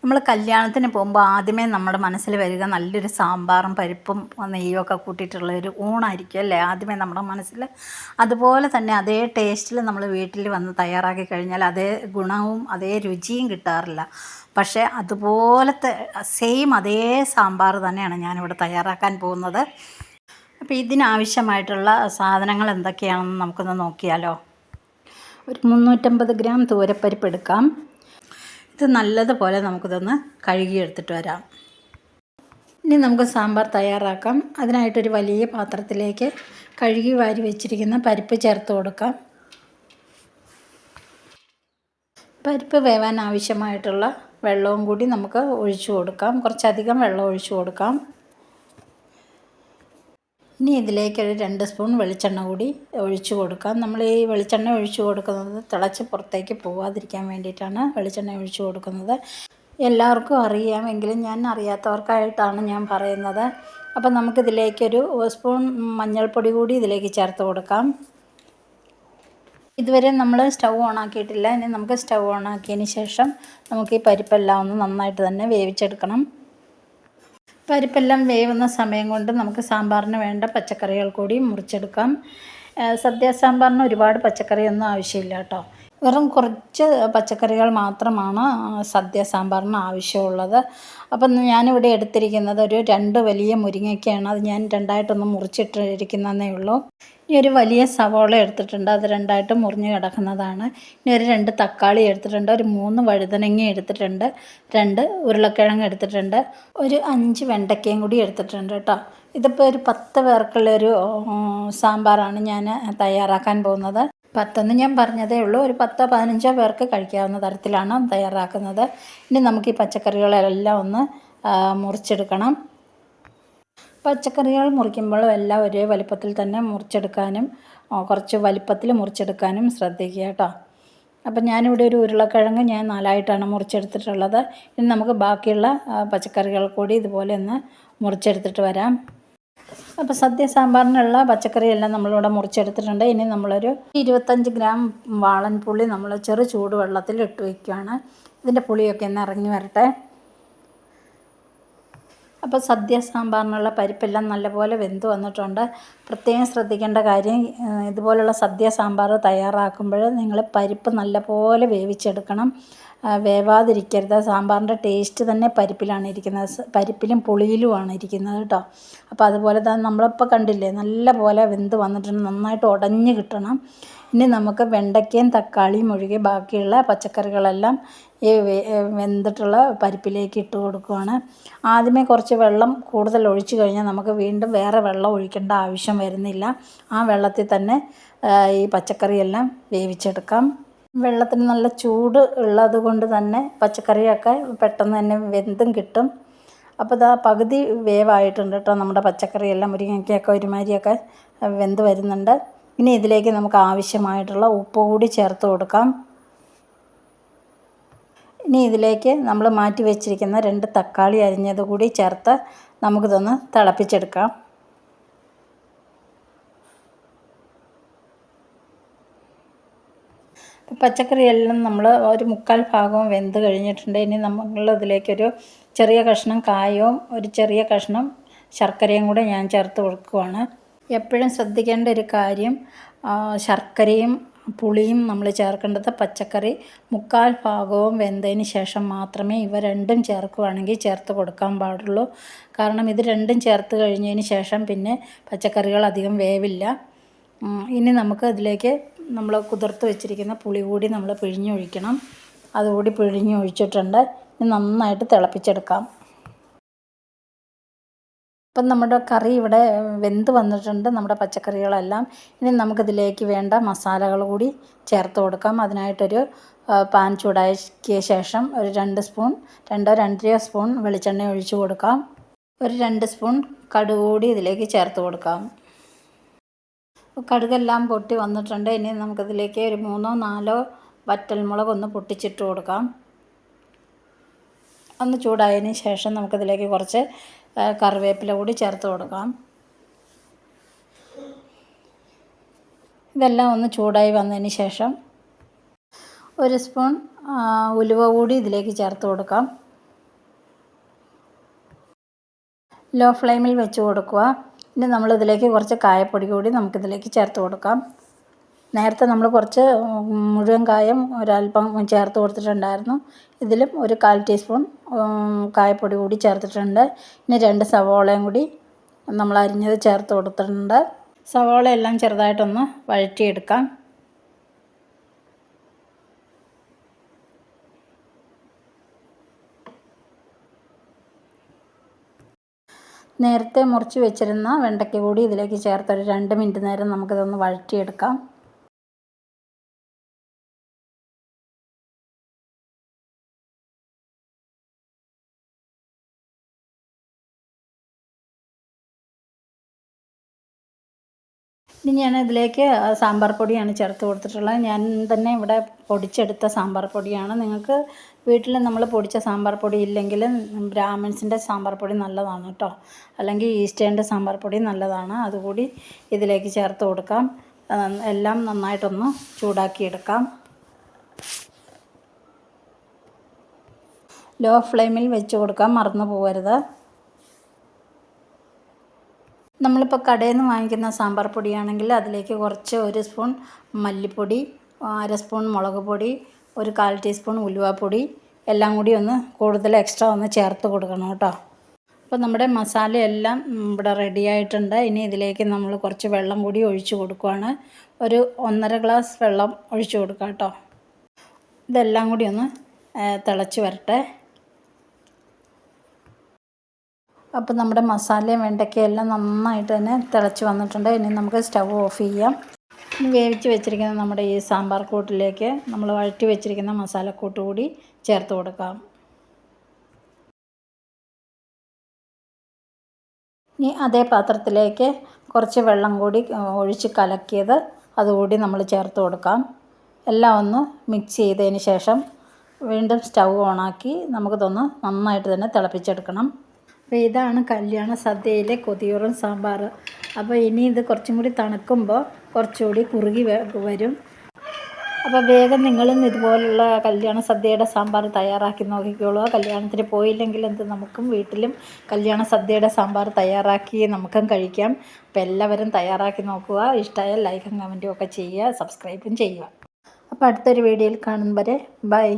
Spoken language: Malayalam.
നമ്മൾ കല്യാണത്തിന് പോകുമ്പോൾ ആദ്യമേ നമ്മുടെ മനസ്സിൽ വരിക നല്ലൊരു സാമ്പാറും പരിപ്പും നെയ്യും ഒക്കെ കൂട്ടിയിട്ടുള്ള ഒരു ഊണായിരിക്കും അല്ലേ ആദ്യമേ നമ്മുടെ മനസ്സിൽ. അതുപോലെ തന്നെ അതേ ടേസ്റ്റിൽ നമ്മൾ വീട്ടിൽ വന്ന് തയ്യാറാക്കി കഴിഞ്ഞാൽ അതേ ഗുണവും അതേ രുചിയും കിട്ടാറില്ല. പക്ഷേ അതുപോലത്തെ സെയിം അതേ സാമ്പാർ തന്നെയാണ് ഞാനിവിടെ തയ്യാറാക്കാൻ പോകുന്നത്. അപ്പോൾ ഇതിനാവശ്യമായിട്ടുള്ള സാധനങ്ങൾ എന്തൊക്കെയാണെന്ന് നമുക്കൊന്ന് നോക്കിയാലോ. ഒരു 350 ഗ്രാം തൂരപ്പരിപ്പ് എടുക്കാം. ഇത് നല്ലതുപോലെ നമുക്കിതൊന്ന് കഴുകിയെടുത്തിട്ട് വരാം. ഇനി നമുക്ക് സാമ്പാർ തയ്യാറാക്കാം. അതിനായിട്ടൊരു വലിയ പാത്രത്തിലേക്ക് കഴുകി വാരി വെച്ചിരിക്കുന്ന പരിപ്പ് ചേർത്ത് കൊടുക്കാം. പരിപ്പ് വേവാൻ ആവശ്യമായിട്ടുള്ള വെള്ളവും കൂടി നമുക്ക് ഒഴിച്ചു കൊടുക്കാം. കുറച്ചധികം വെള്ളം ഒഴിച്ചു കൊടുക്കാം. ഇനി ഇതിലേക്കൊരു 2 സ്പൂൺ വെളിച്ചെണ്ണ കൂടി ഒഴിച്ചു കൊടുക്കാം. നമ്മൾ ഈ വെളിച്ചെണ്ണ ഒഴിച്ചു കൊടുക്കുന്നത് തിളച്ച് പുറത്തേക്ക് പോവാതിരിക്കാൻ വേണ്ടിയിട്ടാണ് വെളിച്ചെണ്ണ ഒഴിച്ചു കൊടുക്കുന്നത്. എല്ലാവർക്കും അറിയാമെങ്കിലും ഞാൻ അറിയാത്തവർക്കായിട്ടാണ് ഞാൻ പറയുന്നത്. അപ്പം നമുക്കിതിലേക്കൊരു സ്പൂൺ മഞ്ഞൾപ്പൊടി കൂടി ഇതിലേക്ക് ചേർത്ത് കൊടുക്കാം. ഇതുവരെ നമ്മൾ സ്റ്റൗ ഓണാക്കിയിട്ടില്ല. ഇനി നമുക്ക് സ്റ്റൗ ഓണാക്കിയതിന് ശേഷം നമുക്ക് ഈ പരിപ്പെല്ലാം ഒന്ന് നന്നായിട്ട് തന്നെ വേവിച്ചെടുക്കണം. പരിപ്പെല്ലാം വേവുന്ന സമയം കൊണ്ട് നമുക്ക് സാമ്പാറിന് വേണ്ട പച്ചക്കറികൾ കൂടി മുറിച്ചെടുക്കാം. സദ്യ സാമ്പാറിന് ഒരുപാട് പച്ചക്കറിയൊന്നും ആവശ്യമില്ല കേട്ടോ. വെറും കുറച്ച് പച്ചക്കറികൾ മാത്രമാണ് സദ്യ സാമ്പാറിന് ആവശ്യമുള്ളത്. അപ്പം ഞാനിവിടെ എടുത്തിരിക്കുന്നത് ഒരു 2 വലിയ മുരിങ്ങയ്ക്കയാണ്. അത് ഞാൻ രണ്ടായിട്ടൊന്ന് മുറിച്ചിട്ടിരിക്കുന്നതേ ഉള്ളൂ. ഇനി ഒരു വലിയ സവോള എടുത്തിട്ടുണ്ട്, അത് രണ്ടായിട്ട് മുറിഞ്ഞ് കിടക്കുന്നതാണ്. ഇനി ഒരു 2 തക്കാളി എടുത്തിട്ടുണ്ട്, ഒരു 3 വഴുതനങ്ങ എടുത്തിട്ടുണ്ട്, 2 ഉരുളക്കിഴങ്ങ് എടുത്തിട്ടുണ്ട്, ഒരു 5 വെണ്ടയ്ക്കയും കൂടി എടുത്തിട്ടുണ്ട് കേട്ടോ. ഇതിപ്പോൾ ഒരു 10 പേർക്കുള്ളൊരു സാമ്പാറാണ് ഞാൻ തയ്യാറാക്കാൻ പോകുന്നത്. 10 ഞാൻ പറഞ്ഞതേ ഉള്ളൂ. ഒരു 10-15 പേർക്ക് കഴിക്കാവുന്ന തരത്തിലാണ് തയ്യാറാക്കുന്നത്. ഇനി നമുക്ക് ഈ പച്ചക്കറികളെല്ലാം ഒന്ന് മുറിച്ചെടുക്കണം. പച്ചക്കറികൾ മുറിക്കുമ്പോൾ എല്ലാം ഒരേ വലിപ്പത്തിൽ തന്നെ മുറിച്ചെടുക്കാനും കുറച്ച് വലിപ്പത്തിൽ മുറിച്ചെടുക്കാനും ശ്രദ്ധിക്കുക കേട്ടോ. അപ്പം ഞാനിവിടെ ഒരു ഉരുളക്കിഴങ്ങ് ഞാൻ 4ആയിട്ടാണ് മുറിച്ചെടുത്തിട്ടുള്ളത്. ഇനി നമുക്ക് ബാക്കിയുള്ള പച്ചക്കറികൾ കൂടി ഇതുപോലെ ഒന്ന് മുറിച്ചെടുത്തിട്ട് വരാം. അപ്പോൾ സദ്യ സാമ്പാറിനുള്ള പച്ചക്കറിയെല്ലാം നമ്മളിവിടെ മുറിച്ചെടുത്തിട്ടുണ്ട്. ഇനി നമ്മളൊരു 25 ഗ്രാം വാളൻപുളി നമ്മൾ ചെറു ചൂടുവെള്ളത്തിൽ ഇട്ട് വയ്ക്കുകയാണ്. ഇതിൻ്റെ പുളിയൊക്കെ ഒന്ന് ഇറങ്ങി വരട്ടെ. അപ്പോൾ സദ്യ സാമ്പാറിനുള്ള പരിപ്പെല്ലാം നല്ലപോലെ വെന്ത് വന്നിട്ടുണ്ട്. പ്രത്യേകം ശ്രദ്ധിക്കേണ്ട കാര്യം, ഇതുപോലുള്ള സദ്യ സാമ്പാർ തയ്യാറാക്കുമ്പോൾ നിങ്ങൾ പരിപ്പ് നല്ലപോലെ വേവിച്ചെടുക്കണം. വേവാതിരിക്കരുത്. സാമ്പാറിൻ്റെ ടേസ്റ്റ് തന്നെ പരിപ്പിലാണ് ഇരിക്കുന്നത്, പരിപ്പിലും പുളിയിലുമാണ് ഇരിക്കുന്നത് കേട്ടോ. അപ്പോൾ അതുപോലെ തന്നെ നമ്മളിപ്പോൾ കണ്ടില്ലേ, നല്ല പോലെ വെന്ത് വന്നിട്ടുണ്ട്, നന്നായിട്ട് ഉടഞ്ഞ് കിട്ടണം. ഇനി നമുക്ക് വെണ്ടയ്ക്കയും തക്കാളിയും ഒഴികെ ബാക്കിയുള്ള പച്ചക്കറികളെല്ലാം ഈ വെന്തിട്ടുള്ള പരിപ്പിലേക്ക് ഇട്ട് കൊടുക്കുകയാണ്. ആദ്യമേ കുറച്ച് വെള്ളം കൂടുതൽ ഒഴിച്ച് കഴിഞ്ഞാൽ നമുക്ക് വീണ്ടും വേറെ വെള്ളം ഒഴിക്കേണ്ട ആവശ്യം വരുന്നില്ല. ആ വെള്ളത്തിൽ തന്നെ ഈ പച്ചക്കറിയെല്ലാം വേവിച്ചെടുക്കാം. വെള്ളത്തിന് നല്ല ചൂട് ഉള്ളത് കൊണ്ട് തന്നെ പച്ചക്കറിയൊക്കെ പെട്ടെന്ന് തന്നെ വെന്തും കിട്ടും. അപ്പോൾ ഇതാ പകുതി വേവായിട്ടുണ്ട് കേട്ടോ നമ്മുടെ പച്ചക്കറിയെല്ലാം. മുരിങ്ങയ്ക്കൊക്കെ ഒരുമാതിരിയൊക്കെ വെന്ത് വരുന്നുണ്ട്. ഇനി ഇതിലേക്ക് നമുക്ക് ആവശ്യമായിട്ടുള്ള ഉപ്പ് കൂടി ചേർത്ത് കൊടുക്കാം. ഇനി ഇതിലേക്ക് നമ്മൾ മാറ്റി വെച്ചിരിക്കുന്ന 2 തക്കാളി അരിഞ്ഞത് കൂടി ചേർത്ത് നമുക്കിതൊന്ന് തിളപ്പിച്ചെടുക്കാം. പച്ചക്കറിയെല്ലാം നമ്മൾ ഒരു 3/4 ഭാഗവും വെന്ത് കഴിഞ്ഞിട്ടുണ്ട്. ഇനി നമ്മളിതിലേക്കൊരു ചെറിയ കഷ്ണം കായവും ഒരു ചെറിയ കഷ്ണം ശർക്കരയും കൂടെ ഞാൻ ചേർത്ത് കൊടുക്കുകയാണ്. എപ്പോഴും ശ്രദ്ധിക്കേണ്ട ഒരു കാര്യം, ശർക്കരയും പുളിയും നമ്മൾ ചേർക്കേണ്ടത് പച്ചക്കറി 3/4 ഭാഗവും വെന്തതിന് ശേഷം മാത്രമേ ഇവ രണ്ടും ചേർക്കുകയാണെങ്കിൽ ചേർത്ത് കൊടുക്കാൻ പാടുള്ളൂ. കാരണം ഇത് രണ്ടും ചേർത്ത് കഴിഞ്ഞതിന് ശേഷം പിന്നെ പച്ചക്കറികൾ അധികം വേവില്ല. ഇനി നമുക്ക് ഇതിലേക്ക് നമ്മൾ കുതിർത്ത് വെച്ചിരിക്കുന്ന പുളി കൂടി നമ്മൾ പിഴിഞ്ഞൊഴിക്കണം. അതുകൂടി പിഴിഞ്ഞൊഴിച്ചിട്ടുണ്ട്. ഇനി നന്നായിട്ട് തിളപ്പിച്ചെടുക്കാം. അപ്പം നമ്മുടെ കറി ഇവിടെ വെന്ത് വന്നിട്ടുണ്ട്, നമ്മുടെ പച്ചക്കറികളെല്ലാം. ഇനി നമുക്കിതിലേക്ക് വേണ്ട മസാലകൾ കൂടി ചേർത്ത് കൊടുക്കാം. അതിനായിട്ടൊരു പാൻ ചൂടാക്കിയ ശേഷം ഒരു 2 സ്പൂൺ 2-2.5 സ്പൂൺ വെളിച്ചെണ്ണ ഒഴിച്ചു കൊടുക്കാം. ഒരു 2 സ്പൂൺ കടുക് കൂടി ഇതിലേക്ക് ചേർത്ത് കൊടുക്കാം. കടുകെല്ലാം പൊട്ടി വന്നിട്ടുണ്ട്. ഇനി നമുക്കിതിലേക്ക് ഒരു 3-4 വറ്റൽമുളക് ഒന്ന് പൊട്ടിച്ചിട്ട് കൊടുക്കാം. ഒന്ന് ചൂടായതിന് ശേഷം നമുക്കിതിലേക്ക് കുറച്ച് കറിവേപ്പില കൂടി ചേർത്ത് കൊടുക്കാം. ഇതെല്ലാം ഒന്ന് ചൂടായി വന്നതിന് ശേഷം 1 സ്പൂൺ ഉലുവ കൂടി ഇതിലേക്ക് ചേർത്ത് കൊടുക്കാം. ലോ ഫ്ലെയിമിൽ വെച്ച് കൊടുക്കുക. ഇനി നമ്മളിതിലേക്ക് കുറച്ച് കായപ്പൊടി കൂടി നമുക്കിതിലേക്ക് ചേർത്ത് കൊടുക്കാം. നേരത്തെ നമ്മൾ കുറച്ച് മുഴുവൻ കായം ഒരല്പം ചേർത്ത് കൊടുത്തിട്ടുണ്ടായിരുന്നു. ഇതിലും ഒരു 1/4 ടീസ്പൂൺ കായപ്പൊടി കൂടി ചേർത്തിട്ടുണ്ട്. ഇനി 2 സവോളയും കൂടി നമ്മൾ അരിഞ്ഞത് ചേർത്ത് കൊടുത്തിട്ടുണ്ട്. സവോള എല്ലാം ചെറുതായിട്ടൊന്ന് വഴറ്റിയെടുക്കാം. നേരത്തെ മുറിച്ച് വെച്ചിരുന്ന വെണ്ടയ്ക്ക കൂടി ഇതിലേക്ക് ചേർത്ത് ഒരു 2 മിനിറ്റ് നേരം നമുക്കിതൊന്ന് വഴറ്റിയെടുക്കാം. ഇനി ഞാൻ ഇതിലേക്ക് സാമ്പാർ പൊടിയാണ് ചേർത്ത് കൊടുത്തിട്ടുള്ളത്. ഞാൻ തന്നെ ഇവിടെ പൊടിച്ചെടുത്ത സാമ്പാർ പൊടിയാണ്. നിങ്ങൾക്ക് വീട്ടിൽ നമ്മൾ പൊടിച്ച സാമ്പാർ പൊടി ഇല്ലെങ്കിൽ ബ്രാഹ്മിൺസിൻ്റെ സാമ്പാർ പൊടി നല്ലതാണ് കേട്ടോ. അല്ലെങ്കിൽ ഈസ്റ്റേണിൻ്റെ സാമ്പാർ പൊടി നല്ലതാണ്. അതുകൂടി ഇതിലേക്ക് ചേർത്ത് കൊടുക്കാം. എല്ലാം നന്നായിട്ടൊന്ന് ചൂടാക്കിയെടുക്കാം. ലോ ഫ്ലെയിമിൽ വെച്ച് കൊടുക്കാം, മറന്നു പോകരുത്. നമ്മളിപ്പോൾ കടയിൽ നിന്ന് വാങ്ങിക്കുന്ന സാമ്പാർ പൊടിയാണെങ്കിൽ അതിലേക്ക് കുറച്ച് 1 സ്പൂൺ മല്ലിപ്പൊടി, 1/2 സ്പൂൺ മുളക് പൊടി, ഒരു 1/4 ടീസ്പൂൺ ഉലുവാപ്പൊടി എല്ലാം കൂടി ഒന്ന് കൂടുതൽ എക്സ്ട്രാ ഒന്ന് ചേർത്ത് കൊടുക്കണം കേട്ടോ. അപ്പോൾ നമ്മുടെ മസാലയെല്ലാം ഇവിടെ റെഡി ആയിട്ടുണ്ട്. ഇനി ഇതിലേക്ക് നമ്മൾ കുറച്ച് വെള്ളം കൂടി ഒഴിച്ച് കൊടുക്കുകയാണ്. ഒരു 1.5 ഗ്ലാസ് വെള്ളം ഒഴിച്ച് കൊടുക്കാം കേട്ടോ. ഇതെല്ലാം കൂടി ഒന്ന് തിളച്ച് വരട്ടെ. അപ്പോൾ നമ്മുടെ മസാലയും വെണ്ടയ്ക്കയെല്ലാം നന്നായിട്ട് തന്നെ തിളച്ച് വന്നിട്ടുണ്ട്. ഇനി നമുക്ക് സ്റ്റവ് ഓഫ് ചെയ്യാം. ഇനി വേവിച്ച് വെച്ചിരിക്കുന്ന നമ്മുടെ ഈ സാമ്പാർ കൂട്ടിലേക്ക് നമ്മൾ വഴറ്റി വെച്ചിരിക്കുന്ന മസാലക്കൂട്ട് കൂടി ചേർത്ത് കൊടുക്കാം. ഇനി അതേ പാത്രത്തിലേക്ക് കുറച്ച് വെള്ളം കൂടി ഒഴിച്ച് കലക്കിയത് അതുകൂടി നമ്മൾ ചേർത്ത് കൊടുക്കാം. എല്ലാം ഒന്ന് മിക്സ് ചെയ്തതിന് ശേഷം വീണ്ടും സ്റ്റവ് ഓണാക്കി നമുക്കിതൊന്ന് നന്നായിട്ട് തന്നെ തിളപ്പിച്ചെടുക്കണം. അപ്പോൾ ഇതാണ് കല്യാണ സദ്യയിലെ കൊതിയൂറൻ സാമ്പാർ. അപ്പോൾ ഇനി ഇത് കുറച്ചും കൂടി തണുക്കുമ്പോൾ കുറച്ചുകൂടി കുറുകി വരും. അപ്പോൾ വേഗം നിങ്ങളും ഇതുപോലുള്ള കല്യാണ സദ്യയുടെ സാമ്പാർ തയ്യാറാക്കി നോക്കിക്കോളുക. കല്യാണത്തിന് പോയില്ലെങ്കിൽ നമുക്കും വീട്ടിലും കല്യാണ സദ്യയുടെ സാമ്പാർ തയ്യാറാക്കി നമുക്കും കഴിക്കാം. അപ്പോൾ എല്ലാവരും തയ്യാറാക്കി നോക്കുക. ഇഷ്ടമായാൽ ലൈക്കും കമൻറ്റും ഒക്കെ ചെയ്യുക, സബ്സ്ക്രൈബും ചെയ്യുക. അപ്പോൾ അടുത്തൊരു വീഡിയോയിൽ കാണും വരെ ബൈ.